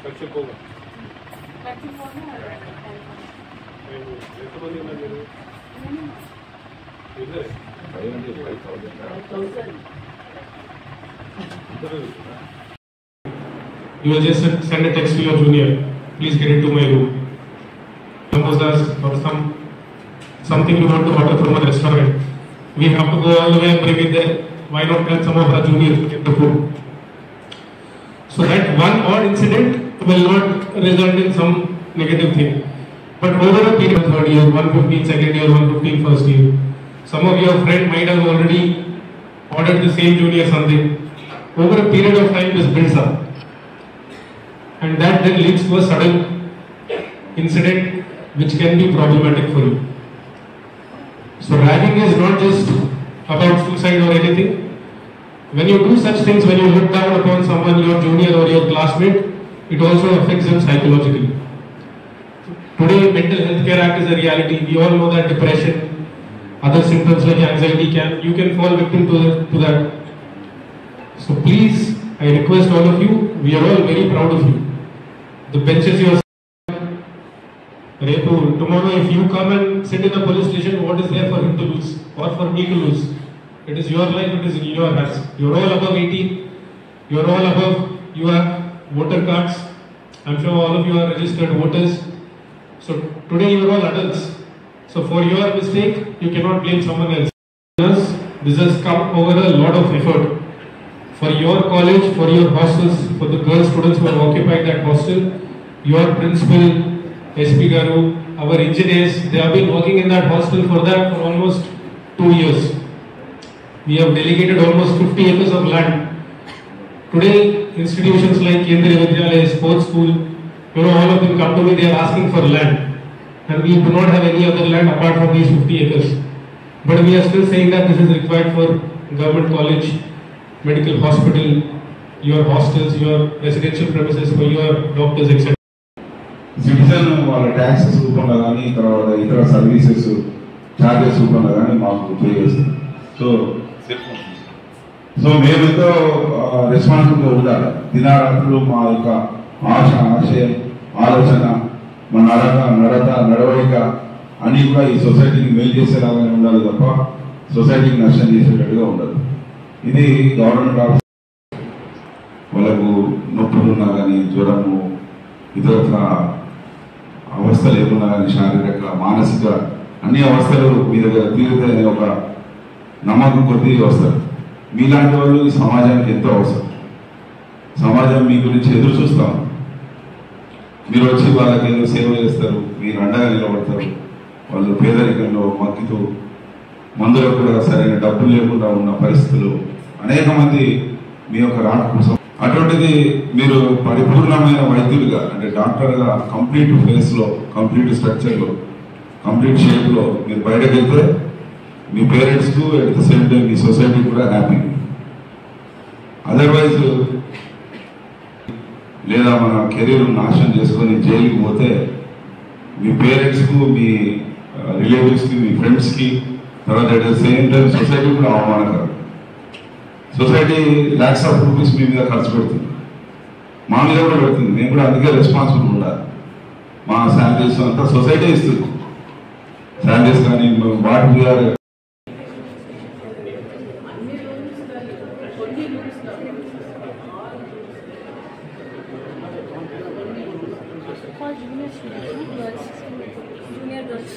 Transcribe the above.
You will just send a text to your junior. Please get it to my room. Samosas or something you want to order from a restaurant. We have to go all the way and bring it there. Why not tell some of our juniors to get the food? So that one odd incident will not result in some negative thing. But over a period of third year, 115 second year, 115 first year, some of your friends might have already ordered the same junior something. Over a period of time, this builds up. And that then leads to a sudden incident which can be problematic for you. So ragging is not just about suicide or anything. When you do such things, when you look down upon someone, your junior or your classmate, it also affects them psychologically. Today, Mental Health Care Act is a reality. We all know that depression, other symptoms like anxiety, you can fall victim to that. So please, I request all of you, we are all very proud of you. The benches you are tomorrow if you come and sit in a police station, what is there for him to lose or for me to lose? It is your life, it is in your hands. You are all above 18, you are all above, you have voter cards. I am sure all of you are registered voters. So today you are all adults. So for your mistake, you cannot blame someone else. This has come over a lot of effort. For your college, for your hostels, for the girl students who have occupied that hostel, your principal, SP Garu, our engineers, they have been working in that hostel for almost 2 years. We have delegated almost 50 acres of land. Today, institutions like Kendriya Vidyalaya, sports school, all of them come to me, they are asking for land. And we do not have any other land apart from these 50 acres. But we are still saying that this is required for government college, medical hospital, your hostels, your residential premises for your doctors, etc. Citizen వాళ్ళ taxes రూపంలో కానీ తర్వాత ఇతర services charges రూపంలో కానీ మాకు pay చేస్తారు. So మేమెంతో రెస్పాన్సిబుల్గా ఉండాలి. దినారాత్రులు మా యొక్క ఆశయం, ఆలోచన, మన నడవడిక అన్నీ కూడా ఈ సొసైటీకి మేలు చేసేలాగానే ఉండాలి తప్ప సొసైటీకి నష్టం చేసేటట్టుగా ఉండదు. ఇది గవర్నమెంట్ ఆఫీస్ వాళ్ళకు నొప్పులు ఉన్నా కానీ, జ్వరము, ఇతరత్ర అవస్థలు ఏమున్నా కానీ, శారీరక మానసిక అన్ని అవస్థలు మీ దగ్గర తీరుతాయనే ఒక నమ్మకం కొద్దీ వస్తారు. మీలాంటి వాళ్ళు ఈ సమాజానికి ఎంతో అవసరం. సమాజం మీ గురించి ఎదురు చూస్తాం. మీరు వచ్చి వాళ్ళకి ఏదో సేవ చేస్తారు, మీరు అండగా నిలబడతారు. వాళ్ళు పేదరికంలో మగ్గితూ మందులకు కూడా సరైన డబ్బులు లేకుండా ఉన్న పరిస్థితులు అనేక మంది మీ యొక్క రాక కోసం. అటువంటిది మీరు పరిపూర్ణమైన వైద్యులుగా అంటే డాక్టర్గా కంప్లీట్ ఫేస్లో, కంప్లీట్ స్ట్రక్చర్లో, కంప్లీట్ షేప్లో మీరు బయటకు వెళ్తే మీ పేరెంట్స్కు అట్ ద సేమ్ టైం మీ సొసైటీ కూడా హ్యాపీ. అదర్వైజ్ లేదా మన కెరీర్ నాశనం చేసుకొని జైలుకి పోతే మీ పేరెంట్స్కు, మీ రిలేటివ్స్కి, మీ ఫ్రెండ్స్కి, తర్వాత at the same time society కూడా అవమానకరం. సొసైటీ లాక్స్ ఆఫ్ రూపీస్ మీ మీద ఖర్చు పెడుతుంది, మా మీద కూడా పెడుతుంది. మేము కూడా అందుకే రెస్పాన్సిబుల్ ఉండాలి. మా శాలరీస్ అంతా సొసైటీ ఇస్తుంది. శాలరీస్ కానీ వాటి మీద junior girls.